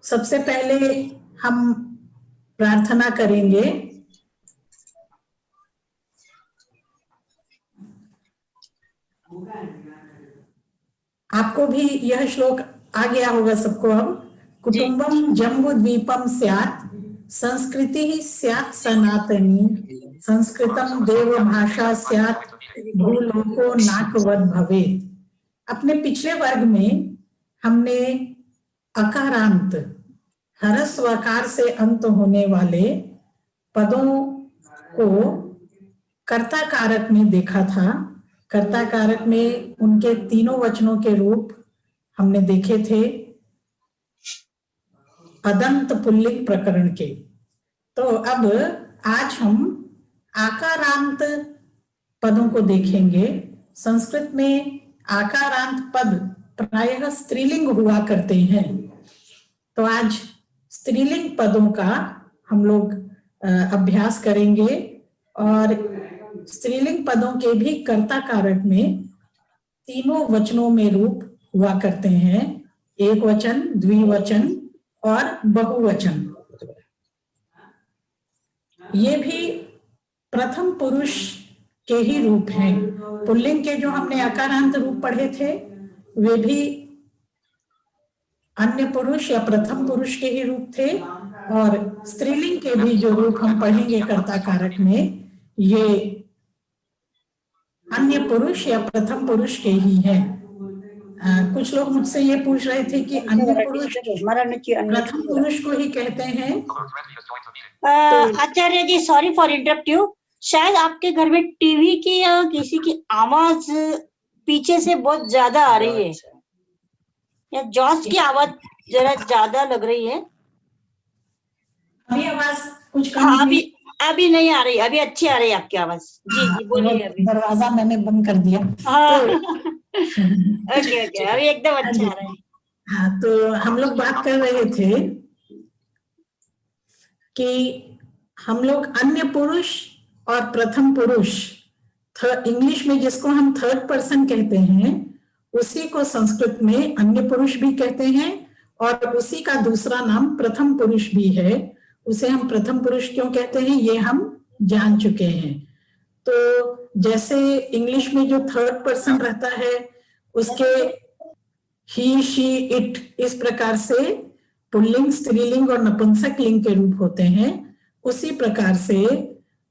सबसे पहले हम प्रार्थना करेंगे। आपको भी यह श्लोक आ गया होगा सबको। अब कुटुंबम जम्बूद्वीपम स्यात् संस्कृति स्यात् सनातनी संस्कृतम देव भाषा स्यात् भूलोको नाकवद भवेत्। अपने पिछले वर्ग में हमने अकारांत ह्रस्व आकार से अंत होने वाले पदों को कर्ता कारक में देखा था। कर्ता कारक में उनके तीनों वचनों के रूप हमने देखे थे अदंत पुल्लिंग प्रकरण के। तो अब आज हम आकारांत पदों को देखेंगे। संस्कृत में आकारांत पद प्रायः स्त्रीलिंग हुआ करते हैं। तो आज स्त्रीलिंग पदों का हम लोग अभ्यास करेंगे और स्त्रीलिंग पदों के भी कर्ता कारक में तीनों वचनों में रूप हुआ करते हैं, एक वचन, द्विवचन और बहुवचन। ये भी प्रथम पुरुष के ही रूप हैं। पुल्लिंग के जो हमने आकारांत रूप पढ़े थे वे भी अन्य पुरुष या प्रथम पुरुष के ही रूप थे, और स्त्रीलिंग के भी जो रूप हम पढ़ेंगे कर्ता कारक में ये अन्य पुरुष या प्रथम पुरुष के ही हैं। कुछ लोग मुझसे ये पूछ रहे थे कि अन्य पुरुष प्रथम पुरुष को ही कहते हैं। आचार्य जी, सॉरी फॉर इंटरप्ट यू, शायद आपके घर में टीवी की या किसी की आवाज पीछे से बहुत ज्यादा आ रही है, या जॉस की आवाज जरा ज्यादा लग रही है। अभी आवाज कुछ कम हुई? अभी नहीं आ रही, अभी अच्छी आ रही है आपकी आवाज। जी बोलिए। अभी दरवाजा मैंने बंद कर दिया। ओके अभी एकदम अच्छा आ रहा है। हाँ, तो हम लोग बात कर रहे थे कि हम लोग अन्य पुरुष और प्रथम पुरुष, इंग्लिश में जिसको हम थर्ड पर्सन कहते हैं उसी को संस्कृत में अन्य पुरुष भी कहते हैं, और उसी का दूसरा नाम प्रथम पुरुष भी है। उसे हम प्रथम पुरुष क्यों कहते हैं ये हम जान चुके हैं। तो जैसे इंग्लिश में जो थर्ड पर्सन रहता है उसके ही, शी, इट, इस प्रकार से पुल्लिंग, स्त्रीलिंग और नपुंसक लिंग के रूप होते हैं, उसी प्रकार से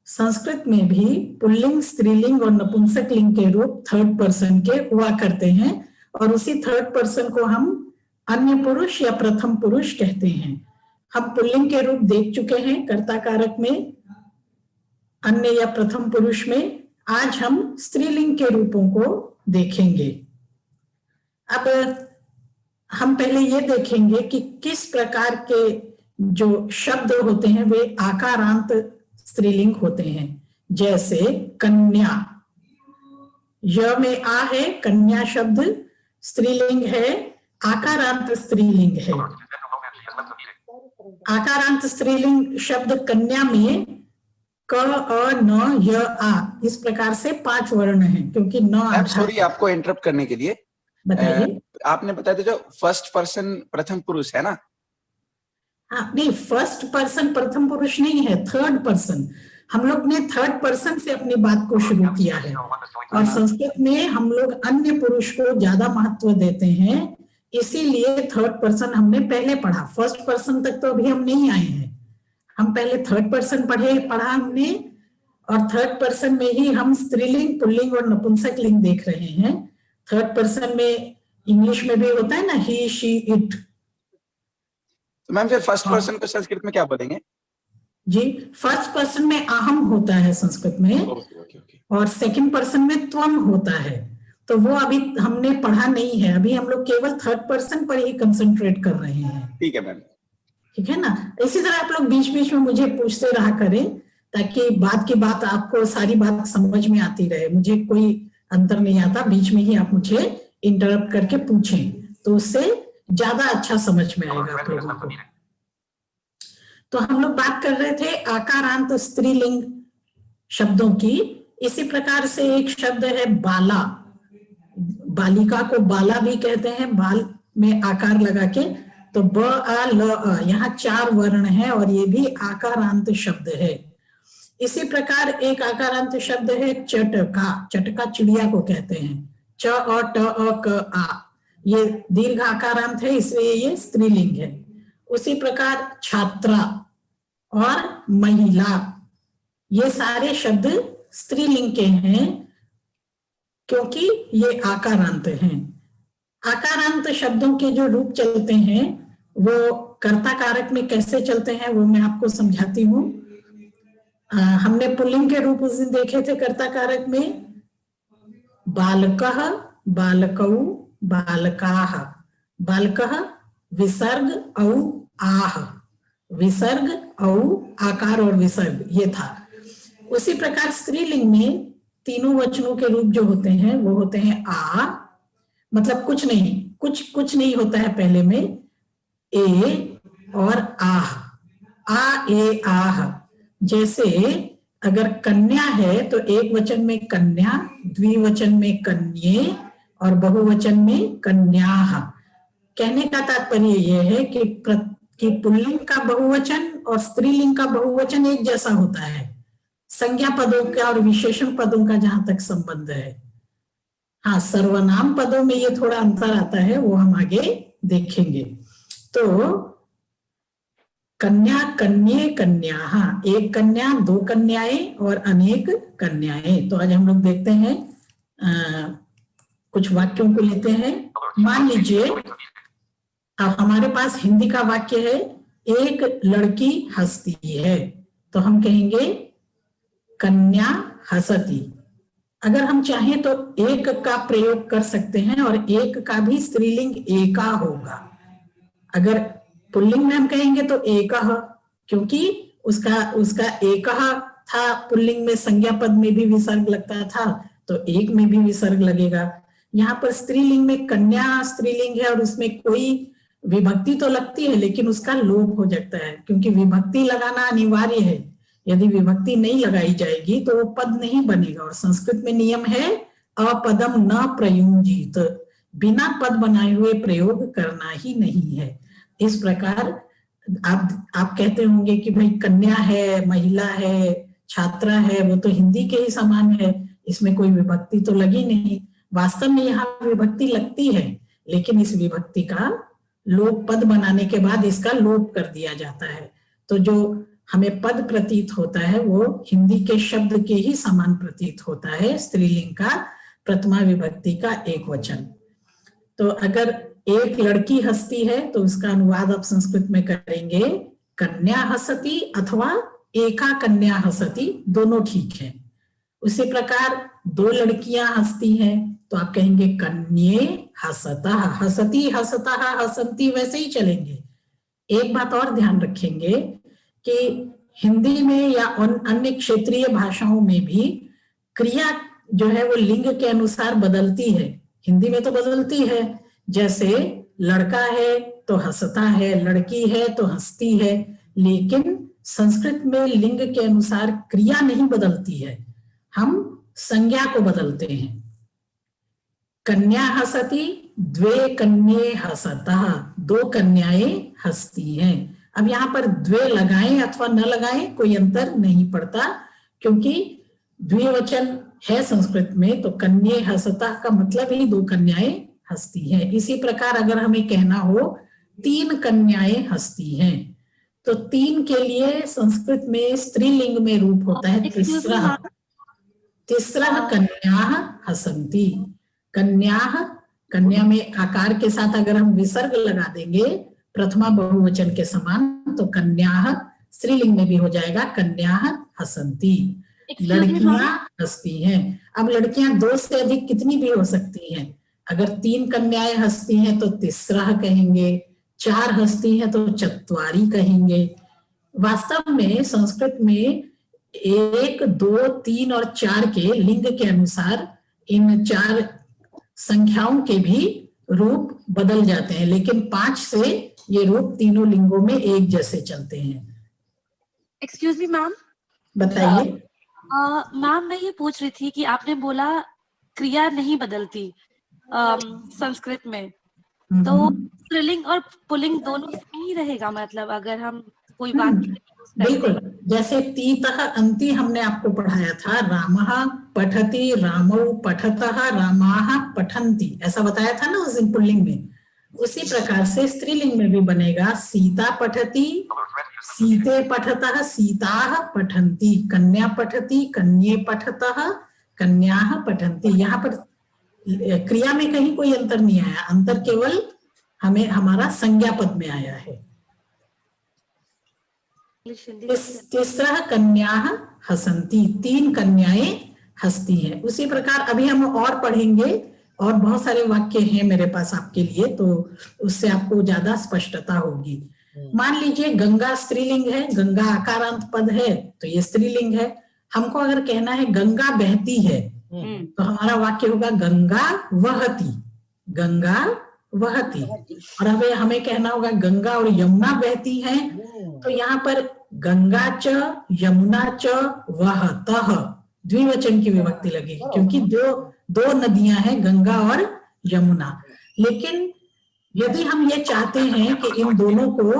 संस्कृत में भी पुल्लिंग, स्त्रीलिंग और नपुंसक लिंग के रूप थर्ड पर्सन के हुआ करते हैं, और उसी थर्ड पर्सन को हम अन्य पुरुष या प्रथम पुरुष कहते हैं। हम पुल्लिंग के रूप देख चुके हैं कर्ता कारक में, अन्य या प्रथम पुरुष में। आज हम स्त्रीलिंग के रूपों को देखेंगे। अब हम पहले ये देखेंगे कि किस प्रकार के जो शब्द होते हैं वे आकारांत स्त्रीलिंग होते हैं। जैसे कन्या, य में आ है, कन्या शब्द स्त्रीलिंग है, आकारांत स्त्रीलिंग है। आकारांत स्त्रीलिंग शब्द कन्या में क, अ, न, य, आ, इस प्रकार से 5 वर्ण हैं, क्योंकि न। सॉरी आपको इंटरप्ट करने के लिए, बताइए। आपने बताया था जो फर्स्ट पर्सन प्रथम पुरुष है ना? हाँ, नहीं, फर्स्ट पर्सन प्रथम पुरुष नहीं है, थर्ड पर्सन। हम लोग ने थर्ड पर्सन से अपनी बात को शुरू किया है, और संस्कृत में हम लोग अन्य पुरुष को ज्यादा महत्व देते हैं, इसीलिए थर्ड पर्सन हमने पहले पढ़ा। फर्स्ट पर्सन तक तो अभी हम नहीं आए हैं, हम पहले थर्ड पर्सन पढ़ा हमने, और थर्ड पर्सन में ही हम स्त्रीलिंग, पुल्लिंग और नपुंसक लिंग देख रहे हैं। थर्ड पर्सन में इंग्लिश में भी होता है ना, ही, शी, इट। तो मैम फिर फर्स्ट पर्सन को संस्कृत में क्या बोलेंगे? जी, फर्स्ट पर्सन में अहम होता है संस्कृत में, और सेकंड पर्सन में त्वम होता है। तो वो अभी हमने पढ़ा नहीं है, अभी हम लोग केवल थर्ड पर्सन पर ही कंसंट्रेट कर रहे हैं। ठीक है मैम, ठीक है ना। इसी तरह आप लोग बीच बीच में मुझे पूछते रहा करें, ताकि बात की बात आपको सारी बात समझ में आती रहे। मुझे कोई अंतर नहीं आता, बीच में ही आप मुझे इंटरप्ट करके पूछें, तो उससे ज्यादा अच्छा समझ में आएगा आप लोगों को। तो हम लोग बात कर रहे थे आकारांत स्त्रीलिंग शब्दों की। इसी प्रकार से एक शब्द है बाला। बालिका को बाला भी कहते हैं, बाल में आकार लगा के तो ब आ ल अ, यहाँ 4 वर्ण है और ये भी आकारांत शब्द है। इसी प्रकार एक आकारांत शब्द है चटका। चटका चिड़िया को कहते हैं। च अ ट अ क आ, ये दीर्घ आकारांत है, इसलिए ये स्त्रीलिंग है। उसी प्रकार छात्रा और महिला, ये सारे शब्द स्त्रीलिंग के हैं क्योंकि ये आकारांत हैं। आकारांत शब्दों के जो रूप चलते हैं वो कर्ता कारक में कैसे चलते हैं वो मैं आपको समझाती हूँ। हमने पुल्लिंग के रूप उस दिन देखे थे कर्ता कारक में, बालकः, बालकौ, बालकाः। बालकः विसर्ग औ आह, विसर्ग औ आकार और विसर्ग ये था। उसी प्रकार स्त्रीलिंग में तीनों वचनों के रूप जो होते हैं वो होते हैं आ, मतलब कुछ नहीं होता है पहले में, ए और आह, आ ए आह। जैसे अगर कन्या है तो एक वचन में कन्या, द्विवचन में कन्ये और बहुवचन में कन्याः। कहने का तात्पर्य यह है कि पुल्लिंग का बहुवचन और स्त्रीलिंग का बहुवचन एक जैसा होता है, संज्ञा पदों का और विशेषण पदों का जहां तक संबंध है। हाँ, सर्वनाम पदों में ये थोड़ा अंतर आता है, वो हम आगे देखेंगे। तो कन्या, कन्ये, कन्याः, एक कन्या, दो कन्याएं और अनेक कन्याएं। तो आज हम लोग देखते हैं कुछ वाक्यों को लेते हैं। मान लीजिए अब हमारे पास हिंदी का वाक्य है, एक लड़की हंसती है, तो हम कहेंगे कन्या हसती। अगर हम चाहें तो एक का प्रयोग कर सकते हैं और एक का भी स्त्रीलिंग एका होगा। अगर पुल्लिंग में हम कहेंगे तो एकः, क्योंकि उसका एकः था, पुल्लिंग में संज्ञा पद में भी विसर्ग लगता था तो एक में भी विसर्ग लगेगा। यहाँ पर स्त्रीलिंग में कन्या स्त्रीलिंग है और उसमें कोई विभक्ति तो लगती है लेकिन उसका लोप हो जाता है, क्योंकि विभक्ति लगाना अनिवार्य है। यदि विभक्ति नहीं लगाई जाएगी तो वो पद नहीं बनेगा। और संस्कृत में नियम है अपदम न प्रयुंजीत, बिना पद बनाए हुए प्रयोग करना ही नहीं है। इस प्रकार आप कहते होंगे कि भाई कन्या है, महिला है, छात्रा है, वो तो हिंदी के ही समान है, इसमें कोई विभक्ति तो लगी नहीं। वास्तव में यहाँ विभक्ति लगती है, लेकिन इस विभक्ति का लोप पद बनाने के बाद इसका लोप कर दिया जाता है। तो जो हमें पद प्रतीत होता है वो हिंदी के शब्द के ही समान प्रतीत होता है, स्त्रीलिंग का प्रथमा विभक्ति का एक वचन। तो अगर एक लड़की हंसती है तो उसका अनुवाद आप संस्कृत में करेंगे कन्या हसती अथवा एका कन्या हसती, दोनों ठीक है। उसी प्रकार दो लड़कियां हंसती हैं तो आप कहेंगे कन्ये हसतः, हसती हसतः हसंती वैसे ही चलेंगे। एक बात और ध्यान रखेंगे कि हिंदी में या अन्य क्षेत्रीय भाषाओं में भी क्रिया जो है वो लिंग के अनुसार बदलती है। हिंदी में तो बदलती है, जैसे लड़का है तो हंसता है, लड़की है तो हंसती है, लेकिन संस्कृत में लिंग के अनुसार क्रिया नहीं बदलती है, हम संज्ञा को बदलते हैं। कन्या हसती, द्वे कन्ये हसतः, दो कन्याएं हंसती हैं। अब यहाँ पर द्वे लगाएं अथवा न लगाएं कोई अंतर नहीं पड़ता, क्योंकि द्विवचन है संस्कृत में, तो कन्ये हसतः का मतलब ही दो कन्याएं हंसती हैं। इसी प्रकार अगर हमें कहना हो तीन कन्याएं हंसती हैं, तो तीन के लिए संस्कृत में स्त्रीलिंग में रूप होता है तिस्रः, तिस्रः कन्याः हसन्ति। कन्याः, कन्या में आकार के साथ अगर हम विसर्ग लगा देंगे प्रथमा बहुवचन के समान, तो कन्याः स्त्रीलिंग में भी हो जाएगा कन्याः हसन्ति, लड़कियां हंसती हैं। अब लड़कियां दो से अधिक कितनी भी हो सकती हैं। अगर तीन कन्याएं हंसती हैं तो तिस्रः कहेंगे, चार हंसती हैं तो चत्वारी कहेंगे। वास्तव में संस्कृत में एक, दो, तीन और चार के लिंग के अनुसार इन चार संख्याओं के भी रूप बदल जाते हैं, लेकिन 5 से ये रूप तीनों लिंगों में एक जैसे चलते हैं। एक्सक्यूज मी मैम, बताइए। मैम मैं ये पूछ रही थी कि आपने बोला क्रिया नहीं बदलती संस्कृत में, तो स्त्रीलिंग और पुल्लिंग दोनों सेम ही रहेगा, मतलब अगर हम कोई वाक्य यूज करते बिल्कुल, हैं। जैसे तीतः अंति हमने आपको पढ़ाया था, रामः पठति, रामौ पठतः, रामाः पठन्ति, ऐसा बताया था ना उस दिन पुल्लिंग में। उसी प्रकार से स्त्रीलिंग में भी बनेगा, सीता पठति, सीते पठतः, सीताः पठन्ति, कन्या पठति, कन्ये पठतः, कन्याः पठन्ति। यहाँ पर क्रिया में कहीं कोई अंतर नहीं आया, अंतर केवल हमें हमारा संज्ञा पद में आया है। तीसरा कन्याः हसन्ति, 3 कन्याएं हंसती हैं। उसी प्रकार अभी हम और पढ़ेंगे, और बहुत सारे वाक्य हैं मेरे पास आपके लिए, तो उससे आपको ज्यादा स्पष्टता होगी। मान लीजिए गंगा स्त्रीलिंग है, गंगा आकारांत पद है, तो ये स्त्रीलिंग है। हमको अगर कहना है गंगा बहती है, तो हमारा वाक्य होगा गंगा वहती, गंगा वहती। और हमें कहना होगा गंगा और यमुना बहती हैं, तो यहाँ पर गंगा च यमुना च वहतः, द्विवचन की विभक्ति लगेगी, क्योंकि दो नदियां हैं, गंगा और यमुना। लेकिन यदि हम ये चाहते हैं कि इन दोनों को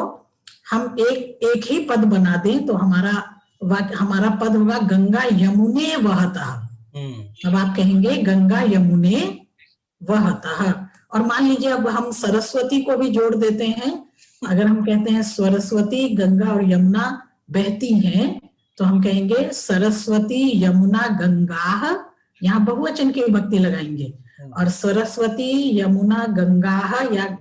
हम एक ही पद बना दें, तो हमारा पद होगा गंगा यमुने वहतः। अब आप कहेंगे गंगा यमुने वहतः। और मान लीजिए अब हम सरस्वती को भी जोड़ देते हैं, अगर हम कहते हैं सरस्वती गंगा और यमुना बहती हैं, तो हम कहेंगे सरस्वती यमुना गंगाः, यहाँ बहुवचन की विभक्ति लगाएंगे, और सरस्वती यमुना गंगाः या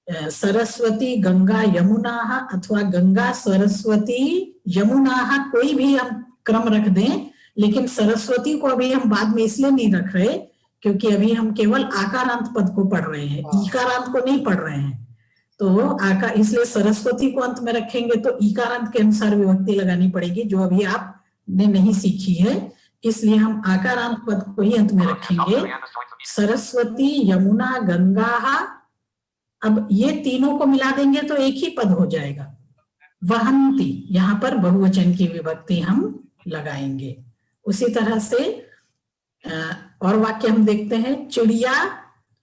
सरस्वती गंगा यमुनाः अथवा गंगा सरस्वती यमुनाः, कोई भी हम क्रम रख दें। लेकिन सरस्वती को अभी हम बाद में इसलिए नहीं रख रहे क्योंकि अभी हम केवल आकारांत पद को पढ़ रहे हैं, ईकारांत को नहीं पढ़ रहे हैं। तो इसलिए सरस्वती को अंत में रखेंगे तो ईकारांत के अनुसार विभक्ति लगानी पड़ेगी, जो अभी आपने नहीं सीखी है, इसलिए हम आकारांत पद को ही अंत में रखेंगे। सरस्वती यमुना गंगाः, अब ये तीनों को मिला देंगे तो एक ही पद हो जाएगा, वहन्ति, यहाँ पर बहुवचन की विभक्ति हम लगाएंगे। उसी तरह से और वाक्य हम देखते हैं, चिड़िया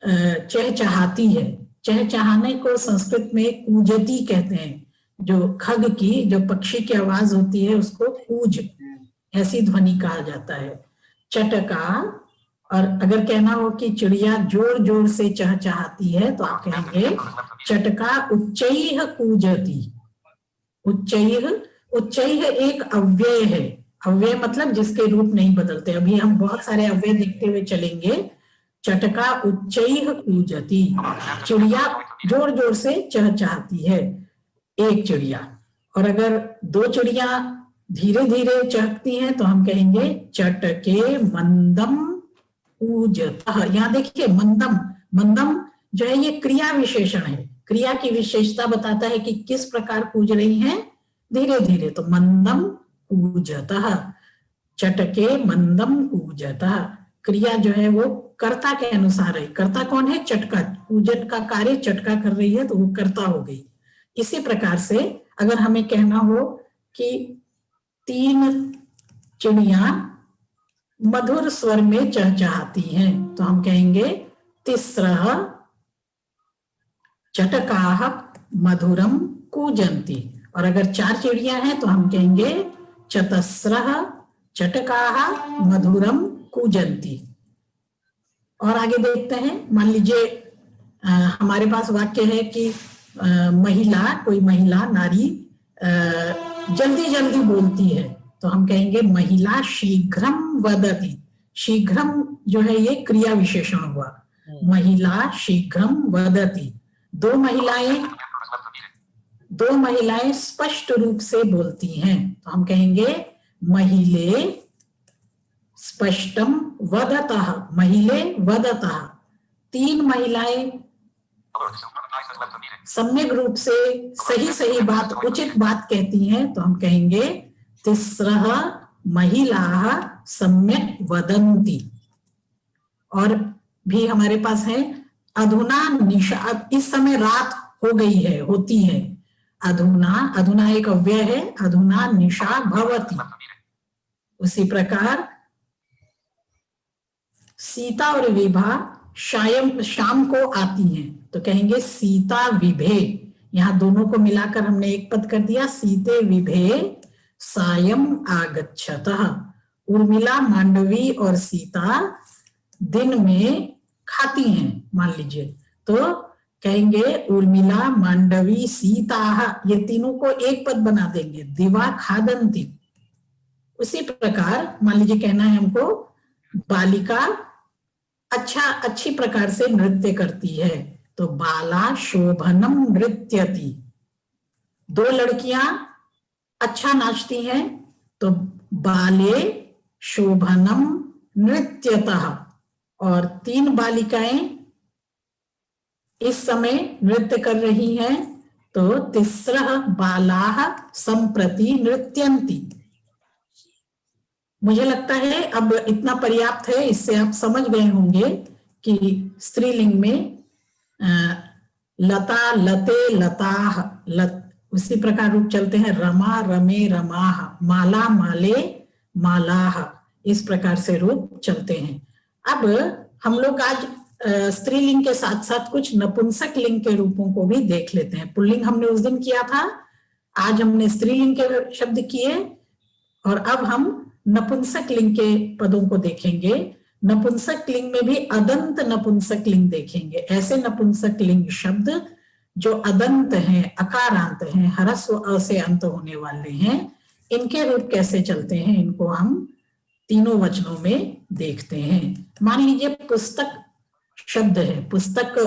चहचहाती है। चहचहाने को संस्कृत में कूजती कहते हैं, जो खग की, जो पक्षी की आवाज होती है उसको कूज, ऐसी ध्वनि कहा जाता है। चटका, और अगर कहना हो कि चिड़िया जोर जोर से चहचहाती है, तो आप कहेंगे चटका उच्चैः कूजति। उच्चैः एक अव्यय है, अव्यय मतलब जिसके रूप नहीं बदलते। अभी हम बहुत सारे अव्यय देखते हुए चलेंगे। चटका उच्चैः कूजति, चिड़िया जोर जोर से चहचहाती है, एक चिड़िया। और अगर 2 चिड़िया धीरे धीरे चहकती हैं तो हम कहेंगे चटके मंदम कूजतः। यहाँ देखिए मंदम, मंदम जो है ये क्रिया विशेषण है, क्रिया की विशेषता बताता है कि किस प्रकार कूज रही हैं, धीरे धीरे। तो मंदम कूजतः, चटके मंदम कूजतः, क्रिया जो है वो कर्ता के अनुसार है। कर्ता कौन है? चटका, कूजन का कार्य चटका कर रही है तो वो कर्ता हो गई। इसी प्रकार से अगर हमें कहना हो कि 3 चिड़िया मधुर स्वर में चहचहाती हैं, तो हम कहेंगे तिस्रः चटकाः मधुरम कूजन्ति। और अगर 4 चिड़िया हैं तो हम कहेंगे चतस्रः चटकाः मधुरम कूजन्ति। और आगे देखते हैं, मान लीजिए हमारे पास वाक्य है कि महिला, कोई महिला नारी जल्दी जल्दी बोलती है, तो हम कहेंगे महिला शीघ्रम वदति। शीघ्रम जो है ये क्रिया विशेषण हुआ, महिला शीघ्रम वदति। 2 महिलाएं स्पष्ट रूप से बोलती हैं, तो हम कहेंगे महिले स्पष्टम वदतः, महिले वदतः। 3 महिलाएं सम्यक रूप से सही बात, उचित बात कहती हैं, तो हम कहेंगे तिस्रः महिलाः सम्यक वदन्ति। और भी हमारे पास है अधुना निशा, अब इस समय रात हो गई है, होती है। अधुना, अधुना एक अव्यय है, अधुना निशा भवति। उसी प्रकार सीता और विभा शाम को आती हैं, तो कहेंगे सीता विभे, यहाँ दोनों को मिलाकर हमने एक पद कर दिया, सीते विभे सायं आगच्छतः। उर्मिला, मांडवी और सीता दिन में खाती हैं, मान लीजिए, तो कहेंगे उर्मिला, मांडवी, सीता, ये तीनों को एक पद बना देंगे, दिवा खादंती। उसी प्रकार मान लीजिए कहना है हमको बालिका अच्छी प्रकार से नृत्य करती है, तो बाला शोभनम नृत्यति। दो लड़कियां अच्छा नाचती हैं, तो बाले शोभनम नृत्यतः। और 3 बालिकाएं इस समय नृत्य कर रही हैं, तो तिस्रः बालाः संप्रति नृत्यन्ति। मुझे लगता है अब इतना पर्याप्त है, इससे आप समझ गए होंगे कि स्त्रीलिंग में लता, लते, लताः, उसी प्रकार रूप चलते हैं, रमा, रमे, रमाः, माला, माले, मालाः, इस प्रकार से रूप चलते हैं। अब हम लोग आज स्त्रीलिंग के साथ साथ कुछ नपुंसक लिंग के रूपों को भी देख लेते हैं। पुल्लिंग हमने उस दिन किया था, आज हमने स्त्रीलिंग के शब्द किए, और अब हम नपुंसक लिंग के पदों को देखेंगे। नपुंसक लिंग में भी अदंत नपुंसक लिंग देखेंगे। ऐसे नपुंसक लिंग शब्द जो अदंत हैं, अकारांत हैं, ह्रस्व अ से अंत होने वाले हैं, इनके रूप कैसे चलते हैं, इनको हम तीनों वचनों में देखते हैं। मान लीजिए पुस्तक शब्द है, पुस्तक,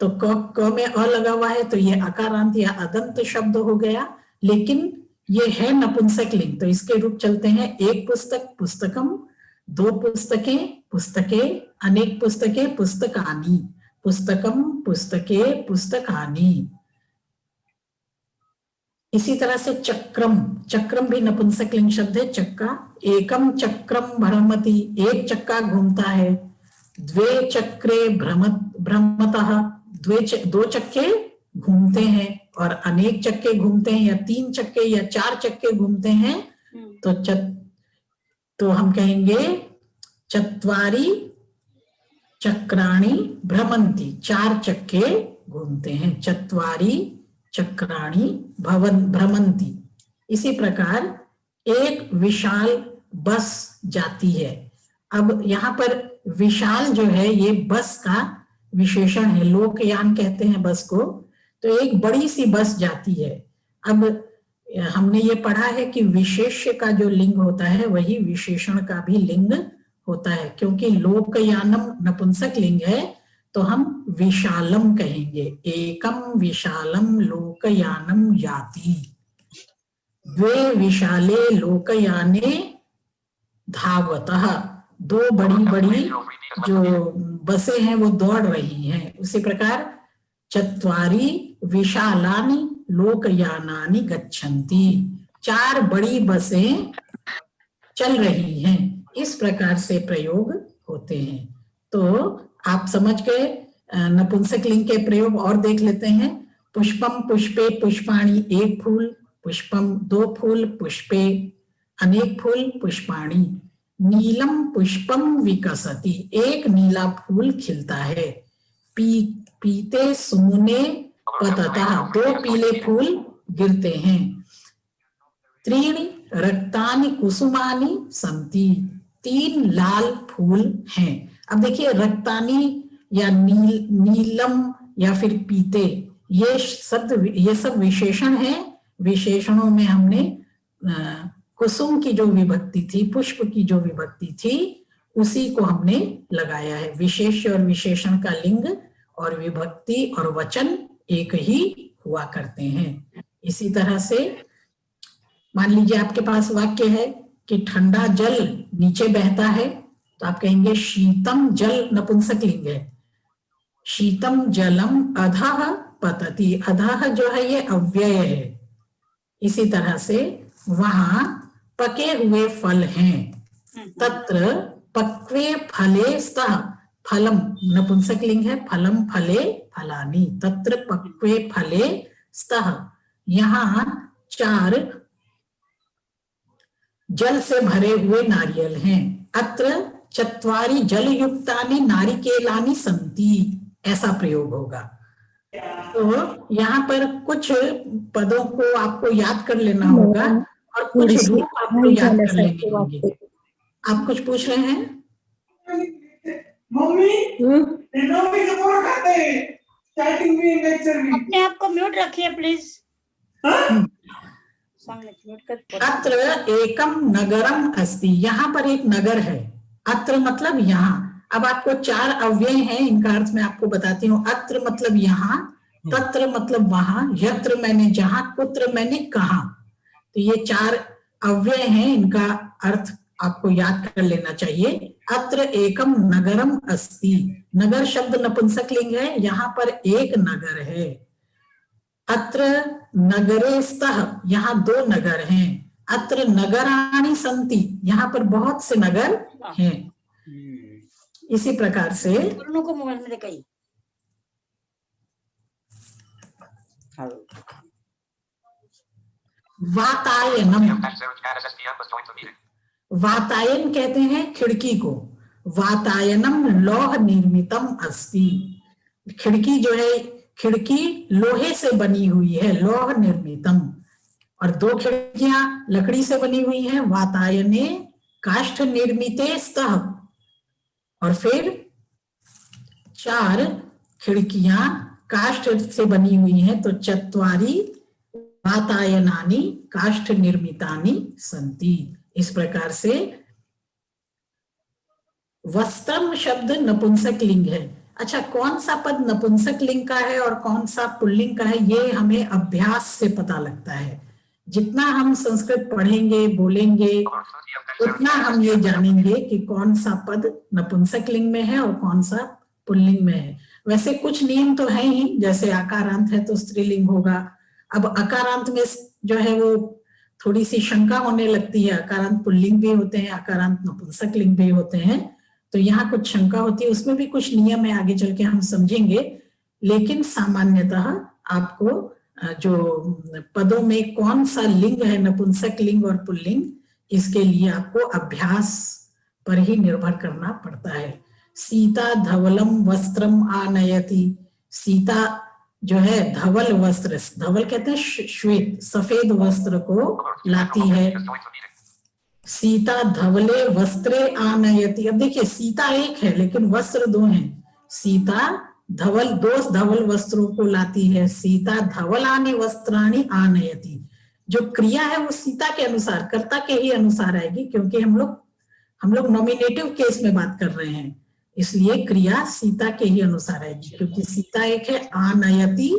तो क में अ लगा हुआ है, तो ये अकारांत या अदंत शब्द हो गया, लेकिन ये है नपुंसक लिंग, तो इसके रूप चलते हैं एक पुस्तक, पुस्तकम, 2 पुस्तकें, पुस्तके, अनेक पुस्तकें, पुस्तकानि, पुस्तकम, पुस्तके, पुस्तकानि। इसी तरह से चक्रम, चक्रम भी नपुंसक लिंग शब्द है, चक्का। एकम चक्रम भ्रमति, एक चक्का घूमता है। द्वे चक्रे भ्रमतः, 2 चक्के घूमते हैं, और अनेक चक्के घूमते हैं, या 3 चक्के या 4 चक्के घूमते हैं, तो हम कहेंगे चत्वारि चक्राणि भ्रमन्ति, 4 चक्के घूमते हैं, चत्वारि चक्राणि भ्रमन्ति। इसी प्रकार एक विशाल बस जाती है। अब यहाँ पर विशाल जो है ये बस का विशेषण है, लोकयान कहते हैं बस को, तो एक बड़ी सी बस जाती है। अब हमने ये पढ़ा है कि विशेष्य का जो लिंग होता है वही विशेषण का भी लिंग होता है, क्योंकि लोकयानम नपुंसक लिंग है, तो हम विशालम कहेंगे, एकम विशालम लोकयानम याति, द्वे विशाले लोकयाने धावतः, 2 बड़ी बड़ी जो बसें हैं वो दौड़ रही हैं। उसी प्रकार चत्वारि विशालानि लोकयानानि गच्छन्ति, 4 बड़ी बसें चल रही हैं। इस प्रकार से प्रयोग होते हैं। तो आप समझ गए नपुंसक लिंग के प्रयोग, और देख लेते हैं। पुष्पम पुष्पे पुष्पाणि, 1 फूल, पुष्पम 2 फूल, पुष्पे अनेक फूल, पुष्पाणि। नीलम पुष्पम विकसति, 1 नीला फूल खिलता है। पीते सुमुने पततः, 2 पीले फूल गिरते हैं। त्रीणि रक्तानि कुसुमानि संति, 3 लाल फूल हैं। अब देखिए रक्तानी या नीलम या फिर पीते, ये सब विशेषण हैं। विशेषणों में हमने कुसुम की जो विभक्ति थी, पुष्प की जो विभक्ति थी, उसी को हमने लगाया है। विशेष्य और विशेषण का लिंग और विभक्ति और वचन एक ही हुआ करते हैं। इसी तरह से मान लीजिए आपके पास वाक्य है कि ठंडा जल नीचे बहता है, तो आप कहेंगे शीतम जल नपुंसक लिंग है। शीतम जलम अधः पतति, अधः जो है ये अव्यय है। इसी तरह से वहां पके हुए फल हैं। तत्र पक्वे फले स्तः, फलम नपुंसक लिंग है, फलम फले फलानि, तत्र पक्वे फले स्तः, यहाँ 4 जल से भरे हुए नारियल हैं। अत्र चत्वारि जलयुक्तानि नारिकेलानि सन्ति, ऐसा प्रयोग होगा। तो यहाँ पर कुछ पदों को आपको याद कर लेना होगा और कुछ रूप आपको याद कर लेने होंगे। आप कुछ पूछ रहे हैं? अपने आप को म्यूट रखिए प्लीज। अत्र एकम नगरम अस्ति, यहाँ पर एक नगर है। अत्र मतलब यहाँ। अब आपको 4 अव्यय हैं, इनका अर्थ मैं आपको बताती हूँ। अत्र मतलब यहाँ, तत्र मतलब वहां, यत्र मैंने जहां, कुत्र मैंने कहा। तो ये 4 अव्यय हैं, इनका अर्थ आपको याद कर लेना चाहिए। अत्र एकम नगरम अस्ति, नगर शब्द नपुंसक लिंग है, यहाँ पर एक नगर है। अत्र नगरे स्तः, यहाँ 2 नगर हैं। अत्र नगराणि सन्ति, यहाँ पर बहुत से नगर हैं। इसी प्रकार से को मोबाइल में दिखाई। वातायनम, वातायन कहते हैं खिड़की को। वातायनम लौह निर्मितम अस्ति, खिड़की जो है, खिड़की लोहे से बनी हुई है, लौह निर्मितम। और 2 खिड़कियां लकड़ी से बनी हुई हैं। वातायने काष्ठ निर्मिते स्तः, और फिर 4 खिड़कियां काष्ठ से बनी हुई हैं। तो चत्वारि वातायनानि काष्ठ निर्मितानि सन्ति। इस प्रकार से वस्त्रम शब्द नपुंसक लिंग है। अच्छा, कौन सा पद नपुंसक लिंग का है और कौन सा पुल्लिंग का है, ये हमें अभ्यास से पता लगता है। जितना हम संस्कृत पढ़ेंगे, बोलेंगे, उतना हम ये जानेंगे कि कौन सा पद नपुंसक लिंग में है और कौन सा पुल्लिंग में है। वैसे कुछ नियम तो है ही, जैसे आकारांत है तो स्त्रीलिंग होगा। अब अकारांत में जो है वो थोड़ी सी शंका होने लगती है। अकारांत पुल्लिंग भी होते हैं, अकारांत नपुंसक लिंग भी होते हैं, तो यहाँ कुछ शंका होती है। उसमें भी कुछ नियम है, आगे चल के हम समझेंगे। लेकिन सामान्यतः आपको जो पदों में कौन सा लिंग है, नपुंसक लिंग और पुल्लिंग, इसके लिए आपको अभ्यास पर ही निर्भर करना पड़ता है। सीता धवलम वस्त्रम आनयति, सीता जो है धवल वस्त्र, धवल कहते हैं श्वेत, सफेद वस्त्र को लाती है। सीता धवले वस्त्रे आनयति। अब देखिए, सीता एक है लेकिन वस्त्र 2 हैं। सीता धवल 2 धवल वस्त्रों को लाती है। सीता धवलानि वस्त्राणि आनयति। जो क्रिया है वो सीता के अनुसार, कर्ता के ही अनुसार आएगी, क्योंकि हम लोग नॉमिनेटिव केस में बात कर रहे हैं, इसलिए क्रिया सीता के ही अनुसार आएगी। क्योंकि सीता एक है, आनयति,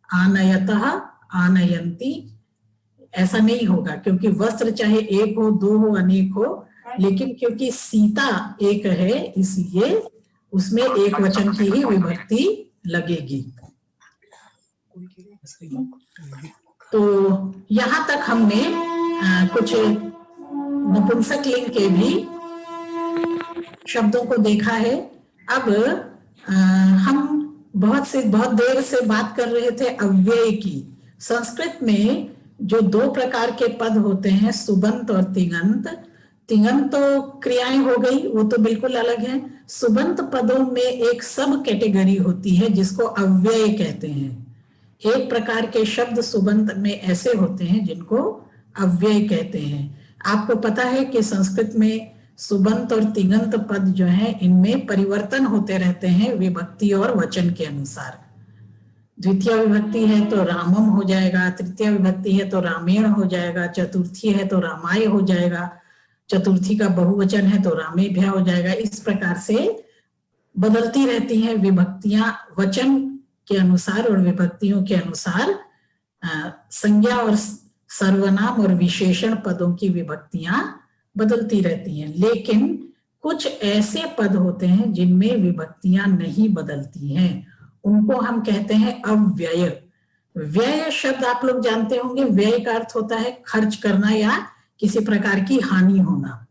आनयतः, आनयन्ति ऐसा नहीं होगा, क्योंकि वस्त्र चाहे एक हो, 2 हो, अनेक हो, लेकिन क्योंकि सीता एक है इसलिए उसमें एक वचन की ही विभक्ति लगेगी। तो यहाँ तक हमने कुछ नपुंसक लिंग के भी शब्दों को देखा है। अब हम बहुत देर से बात कर रहे थे अव्यय की। संस्कृत में जो 2 प्रकार के पद होते हैं, सुबंत और तिङंत। तिङंत तो क्रियाएं हो गई, वो तो बिल्कुल अलग है। सुबंत पदों में एक सब कैटेगरी होती है जिसको अव्यय कहते हैं। एक प्रकार के शब्द सुबंत में ऐसे होते हैं जिनको अव्यय कहते हैं। आपको पता है कि संस्कृत में सुबंत और तिङंत पद जो हैं, इनमें परिवर्तन होते रहते हैं विभक्ति और वचन के अनुसार। द्वितीय विभक्ति है तो रामम हो जाएगा, तृतीय विभक्ति है तो रामेण हो जाएगा, चतुर्थी है तो रामाय हो जाएगा, चतुर्थी का बहुवचन है तो रामेभ्य हो जाएगा। इस प्रकार से बदलती रहती हैं विभक्तियां वचन के अनुसार और विभक्तियों के अनुसार। संज्ञा और सर्वनाम और विशेषण पदों की विभक्तियां बदलती रहती हैं। लेकिन कुछ ऐसे पद होते हैं जिनमें विभक्तियां नहीं बदलती हैं, उनको हम कहते हैं अव्यय। व्यय शब्द आप लोग जानते होंगे, व्यय का अर्थ होता है खर्च करना या किसी प्रकार की हानि होना।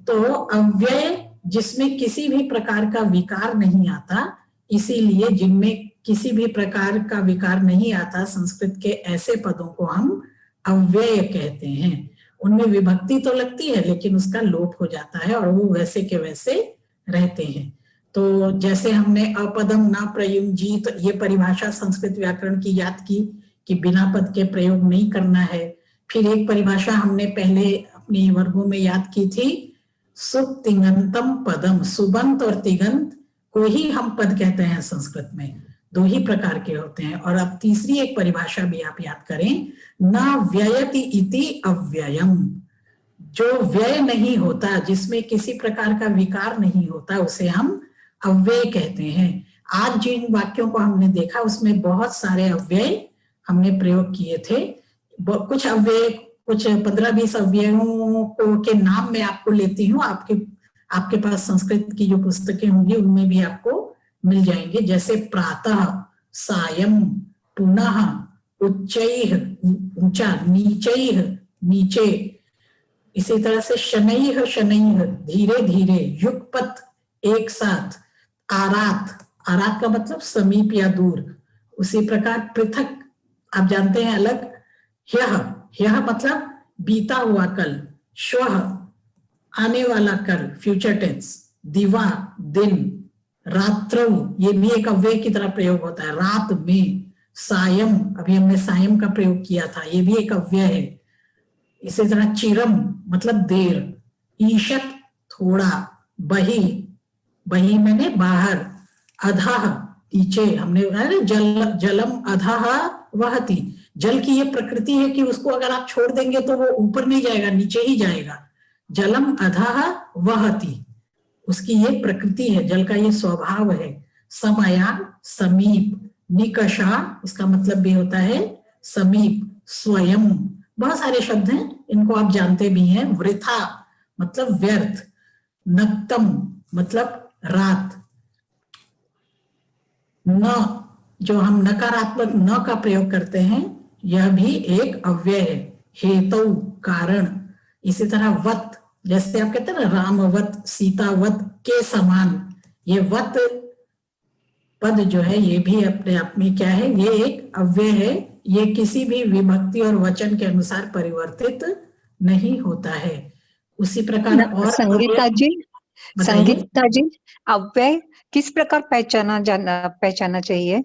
तो अव्यय जिसमें किसी भी प्रकार का विकार नहीं आता, इसीलिए जिनमें किसी भी प्रकार का विकार नहीं आता, संस्कृत के ऐसे पदों को हम अव्यय कहते हैं। उनमें विभक्ति तो लगती है लेकिन उसका लोप हो जाता है और वो वैसे के वैसे रहते हैं। तो जैसे हमने अपदम न प्रयुंजीत ये परिभाषा संस्कृत व्याकरण की याद की कि बिना पद के प्रयोग नहीं करना है। फिर एक परिभाषा हमने पहले अपनी वर्गों में याद की थी, सुब तिङंतम पदम, सुबंत और तिङंत को ही हम पद कहते हैं संस्कृत में, दो ही प्रकार के होते हैं। और अब तीसरी एक परिभाषा भी आप याद करें, न व्ययति इति अव्ययम, जो व्यय नहीं होता, जिसमें किसी प्रकार का विकार नहीं होता, उसे हम अव्यय कहते हैं। आज जिन वाक्यों को हमने देखा उसमें बहुत सारे अव्यय हमने प्रयोग किए थे। कुछ अव्यय, कुछ 15-20 अव्ययों को के नाम मैं आपको लेती हूँ, आपके पास संस्कृत की जो पुस्तकें होंगी उनमें भी आपको मिल जाएंगे। जैसे प्रातः, सायं, पुनः, उच्चैः ऊंचा, नीचैः नीचे, इसी तरह से शनैः शनैः धीरे धीरे, युगपत एक साथ, आरात, आरात का मतलब समीप या दूर, उसी प्रकार पृथक आप जानते हैं अलग, ह्यः, ह्यः मतलब बीता हुआ कल, श्वः आने वाला कल फ्यूचर टेंस, दिवा दिन, रात्रौ ये भी एक अव्यय की तरह प्रयोग होता है, रात में, सायं अभी हमने सायं का प्रयोग किया था, ये भी एक अव्यय है। इसी तरह चिरम मतलब देर, ईशत थोड़ा, बही, बही मैंने बाहर, अधः नीचे, हमने जलम अधः वहति, जल की ये प्रकृति है कि उसको अगर आप छोड़ देंगे तो वो ऊपर नहीं जाएगा, नीचे ही जाएगा। जलम अधः वहति, उसकी ये प्रकृति है, जल का ये स्वभाव है। समया समीप, निकषा इसका मतलब भी होता है समीप, स्वयं, बहुत सारे शब्द हैं, इनको आप जानते भी हैं। वृथा मतलब व्यर्थ, नक्तम मतलब रात, न जो हम नकारात्मक न का प्रयोग करते हैं यह भी एक अव्यय है। हेतु कारण, इसी तरह वत, जैसे आप कहते हैं ना रामवत सीतावत के समान, ये वत पद जो है ये भी अपने आप में क्या है, ये एक अव्यय है। ये किसी भी विभक्ति और वचन के अनुसार परिवर्तित नहीं होता है। उसी प्रकार और संगीता जी, बताइए। संगीता जी, अव्यय किस प्रकार पहचाना चाहिए?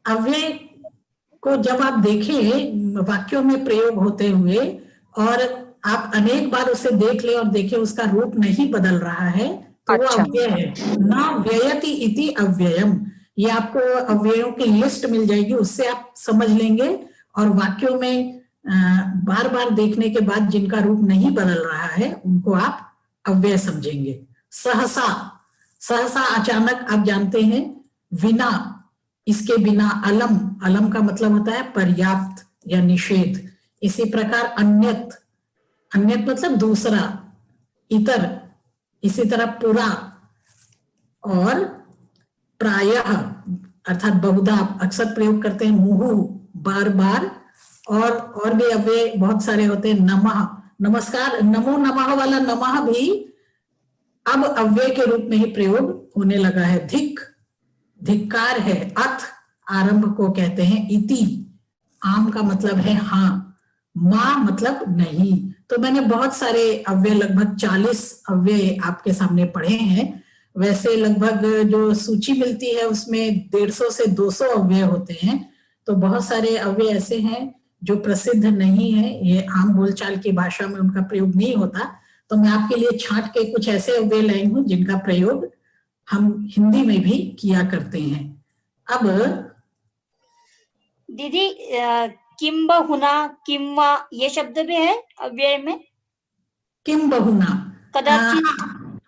अव्यय को जब आप देखें वाक्यों में प्रयोग होते हुए और आप अनेक बार उसे देख ले और देखें उसका रूप नहीं बदल रहा है तो वो अव्यय है। न व्ययति इति अव्ययम, ये आपको अव्ययों की लिस्ट मिल जाएगी, उससे आप समझ लेंगे। और वाक्यों में बार बार देखने के बाद जिनका रूप नहीं बदल रहा है उनको आप अव्यय समझेंगे। सहसा, सहसा अचानक आप जानते हैं। विना, इसके बिना। अलम, अलम का मतलब होता है पर्याप्त या निषेध। इसी प्रकार अन्यत, अन्यत मतलब दूसरा, इतर, इसी तरह पुरा और प्रायः अर्थात बहुधा अक्सर प्रयोग करते हैं। मुहु बार बार, और भी अव्यय बहुत सारे होते हैं। नमः, नमस्कार, नमो नमः वाला नमः भी अब अव्यय के रूप में ही प्रयोग होने लगा है। धिक, धिक्कार है। अथ, आरंभ को कहते हैं। इति, आम का मतलब है हाँ। मां मतलब नहीं। तो मैंने बहुत सारे अव्यय, लगभग 40 अव्यय आपके सामने पढ़े हैं। वैसे लगभग जो सूची मिलती है उसमें 150 से 200 अव्यय होते हैं। तो बहुत सारे अव्यय ऐसे हैं जो प्रसिद्ध नहीं है, ये आम बोलचाल की भाषा में उनका प्रयोग नहीं होता। तो मैं आपके लिए छांट के कुछ ऐसे अव्यय लाई हूं जिनका प्रयोग हम हिंदी में भी किया करते हैं। अब दीदी किम बहुना, किम्वा ये शब्द भी है अव्यय में। किम बहुना, कदाचित,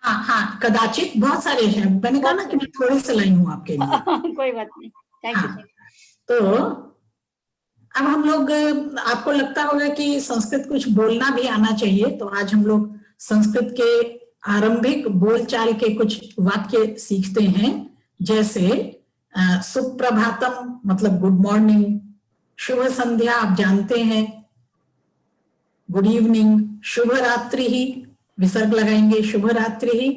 हाँ कदाचित, बहुत सारे हैं। मैंने कहा ना कि मैं थोड़े से लाई हूँ आपके लिए। कोई बात नहीं, थैंक यू। तो अब हम लोग, आपको लगता होगा कि संस्कृत कुछ बोलना भी आना चाहिए, तो आज हम लोग संस्कृत के आरंभिक बोलचाल के कुछ वाक्य सीखते हैं। जैसे सुप्रभातम मतलब गुड मॉर्निंग, शुभ संध्या आप जानते हैं, गुड इवनिंग, शुभ रात्रि ही, विसर्ग लगाएंगे, शुभ रात्रि ही,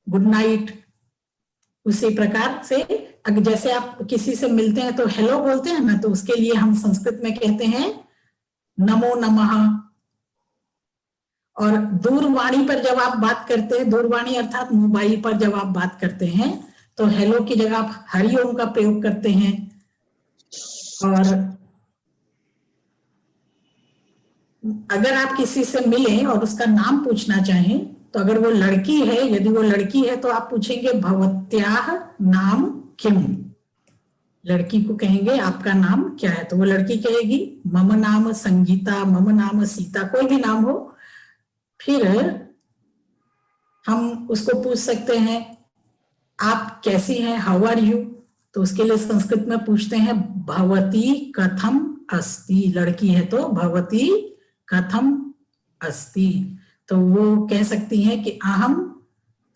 गुड नाइट। उसी प्रकार से अगर जैसे आप किसी से मिलते हैं तो हेलो बोलते हैं ना, तो उसके लिए हम संस्कृत में कहते हैं नमो नमः। और दूरवाणी पर जब आप बात करते हैं, दूरवाणी अर्थात मोबाइल पर जब आप बात करते हैं तो हेलो की जगह आप हरिओम का प्रयोग करते हैं। और अगर आप किसी से मिलें और उसका नाम पूछना चाहें तो अगर वो लड़की है, यदि वो लड़की है तो आप पूछेंगे भवत्याः नाम किम। लड़की को कहेंगे आपका नाम क्या है, तो वो लड़की कहेगी मम नाम संगीता, मम नाम सीता, कोई भी नाम हो। फिर हम उसको पूछ सकते हैं आप कैसी हैं, हाउ आर यू, तो उसके लिए संस्कृत में पूछते हैं भवती कथम अस्ति। लड़की है तो भवती कथम अस्ति, तो वो कह सकती हैं कि अहम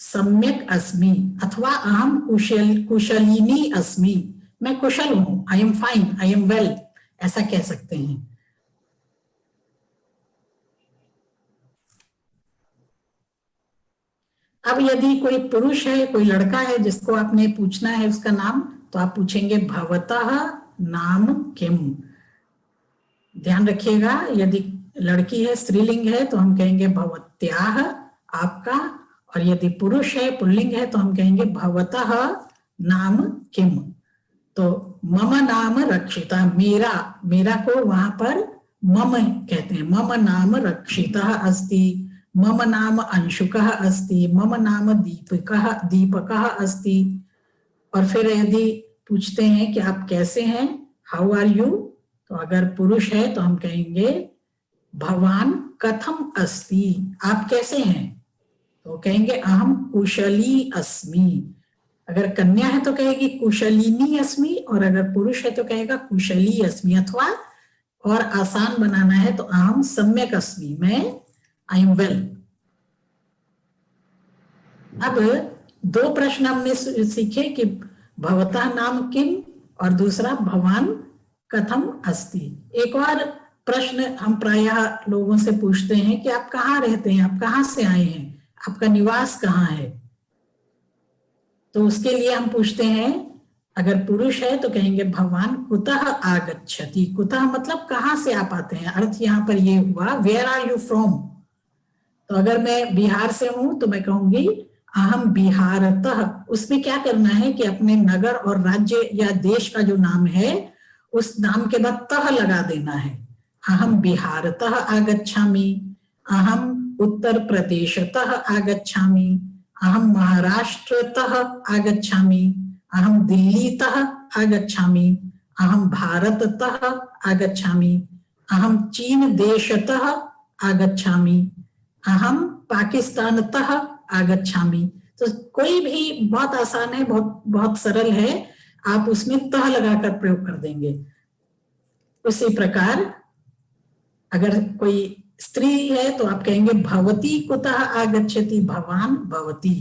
सम्यक अस्मि अथवा अहम कुशलिनी अस्मि, मैं कुशल हूं, I am fine, I am well, ऐसा कह सकते हैं। अब यदि कोई पुरुष है, कोई लड़का है जिसको आपने पूछना है उसका नाम, तो आप पूछेंगे भवतः नाम किम। ध्यान रखिएगा, यदि लड़की है, स्त्रीलिंग है, तो हम कहेंगे भवत्याः आपका, और यदि पुरुष है, पुल्लिंग है, तो हम कहेंगे भवतः नाम किम। तो मम नाम रक्षिता, मेरा, मेरा को वहां पर मम कहते हैं, मम नाम रक्षितः अस्ति, मम नाम अंशुकः अस्ति, मम नाम दीपकः अस्ति। और फिर यदि पूछते हैं कि आप कैसे हैं, हाउ आर यू, तो अगर पुरुष है तो हम कहेंगे भवान कथम अस्ति, आप कैसे हैं, तो कहेंगे अहम कुशली अस्मि। अगर कन्या है तो कहेगी कुशलिनी अस्मि, और अगर पुरुष है तो कहेगा कुशली अस्मि, अथवा और आसान बनाना है तो अहम सम्यक अस्मि, मैं आई एम वेल। अब दो प्रश्न हमने सीखे कि भवतः नाम किम और दूसरा भवान कथम अस्ति। एक और प्रश्न हम प्रायः लोगों से पूछते हैं कि आप कहाँ रहते हैं, आप कहाँ से आए हैं, आपका निवास कहाँ है। तो उसके लिए हम पूछते हैं, अगर पुरुष है तो कहेंगे भवान कुतः आगच्छति। कुतः मतलब कहाँ से आप आते हैं, अर्थ यहाँ पर ये हुआ वेयर आर यू फ्रॉम। तो अगर मैं बिहार से हूं तो मैं कहूंगी अहम बिहारतः। उसमें क्या करना है कि अपने नगर और राज्य या देश का जो नाम है उस नाम के बाद तह लगा देना है। अहम बिहारतः आगच्छामि, अहम उत्तर प्रदेशतः आगच्छामि, अहम महाराष्ट्रतः आगच्छामि, अहम दिल्लीतः आगच्छामि, अहम भारततः आगच्छामि, अहम चीन देशतः आगच्छामि, अहम पाकिस्तानतः आगच्छामि। तो कोई भी बहुत आसान है, बहुत बहुत सरल है, आप उसमें तह लगाकर प्रयोग कर देंगे। उसी प्रकार अगर कोई स्त्री है तो आप कहेंगे भवती कुतः आगच्छति, भवान भवती,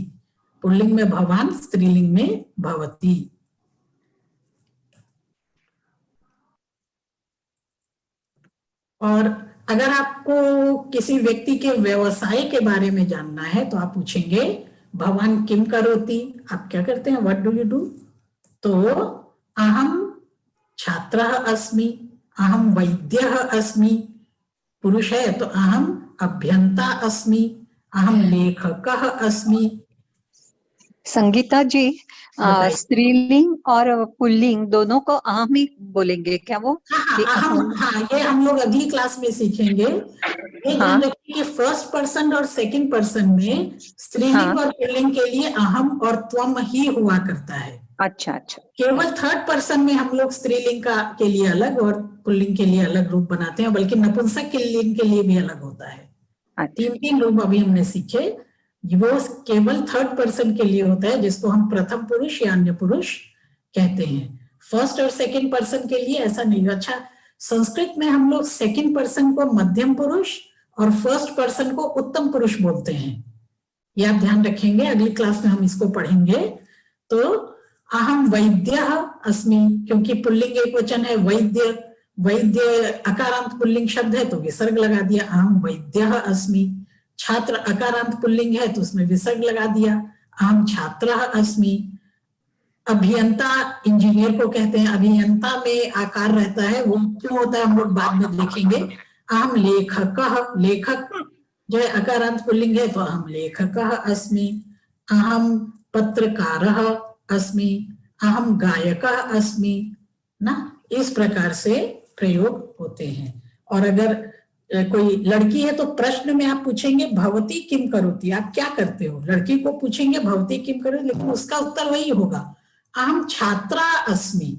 पुल्लिंग में भवान, स्त्रीलिंग में भवती। और अगर आपको किसी व्यक्ति के व्यवसाय के बारे में जानना है तो आप पूछेंगे भवान किम करोति, आप क्या करते हैं, व्हाट डू यू डू। तो अहम छात्रः अस्मि, अहम वैद्यः अस्मि, पुरुष है तो अहम अभियंता अस्मि, अहम लेखकः अस्मि। संगीता जी, बताइए। स्त्रीलिंग और पुल्लिंग दोनों को अहम ही बोलेंगे क्या वो? कि अहम? हाँ, ये हम लोग अगली क्लास में सीखेंगे। ये ध्यान रखिए कि फर्स्ट पर्सन और सेकंड पर्सन में स्त्रीलिंग और पुल्लिंग के लिए अहम और त्वम ही हुआ करता है। अच्छा अच्छा। केवल थर्ड पर्सन में हम लोग स्त्रीलिंग के लिए अलग और पुल्लिंग के लिए अलग रूप बनाते हैं, बल्कि नपुंसक के लिंग के लिए भी अलग होता है। अच्छा। तीन रूप अभी हमने सीखे, वो केवल थर्ड पर्सन के लिए होता है, जिसको हम प्रथम पुरुष या अन्य पुरुष कहते हैं। फर्स्ट और सेकंड पर्सन के लिए ऐसा नहीं। अच्छा, संस्कृत में हम लोग सेकंड पर्सन को मध्यम पुरुष और फर्स्ट पर्सन को उत्तम पुरुष बोलते हैं, ये आप ध्यान रखेंगे, अगली क्लास में हम इसको पढ़ेंगे। तो अहम वैद्यः अस्मि, क्योंकि पुल्लिंग एक वचन है वैद्य, वैद्य अकारांत पुल्लिंग शब्द है तो विसर्ग लगा दिया, अहम वैद्यः अस्मि। छात्र अकारांत पुल्लिंग है तो उसमें विसर्ग लगा दिया, अहम छात्रः अस्मि। अभियंता इंजीनियर को कहते हैं, अभियंता में आकार रहता है, वो क्यों होता है हम लोग बाद में देखेंगे। अहम लेखकः, लेखक जो है अकारांत पुल्लिंग है तो अहम लेखकः अस्मि, अहम पत्रकारः अस्मि, अहम गायकः अस्मि ना। इस प्रकार से प्रयोग होते हैं। और अगर कोई लड़की है तो प्रश्न में आप पूछेंगे भवती किम करोति, आप क्या करते हो, लड़की को पूछेंगे भवती किम करोति, लेकिन उसका उत्तर वही होगा अहम छात्रा अस्मि।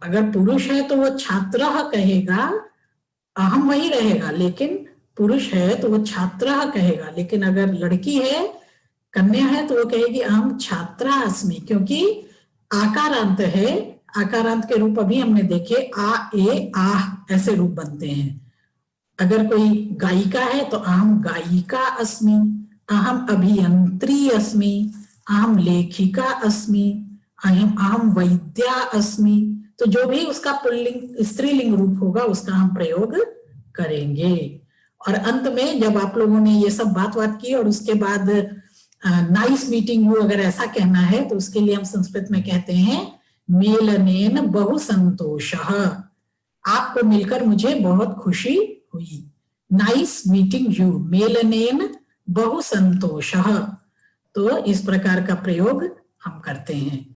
अगर पुरुष है तो वो छात्रः कहेगा, अहम वही रहेगा, लेकिन पुरुष है तो वो छात्रः कहेगा। लेकिन अगर लड़की है, कन्या है, तो वो कहेगी अहम छात्रा अस्मि, क्योंकि आकारांत है। आकारांत के रूप अभी हमने देखे, आ ए आह ऐसे रूप बनते हैं। अगर कोई गायिका है तो अहम गायिका अस्मि, अहम अभियंत्री अस्मि, अहम लेखिका अस्मि, अहम वैद्या अस्मि। तो जो भी उसका पुल्लिंग स्त्रीलिंग रूप होगा उसका हम प्रयोग करेंगे। और अंत में जब आप लोगों ने ये सब बात की और उसके बाद नाइस मीटिंग यू अगर ऐसा कहना है तो उसके लिए हम संस्कृत में कहते हैं मेलनेन बहु संतोषः, आपको मिलकर मुझे बहुत खुशी हुई। नाइस मीटिंग यू, मेलनेन बहु संतोषः। तो इस प्रकार का प्रयोग हम करते हैं।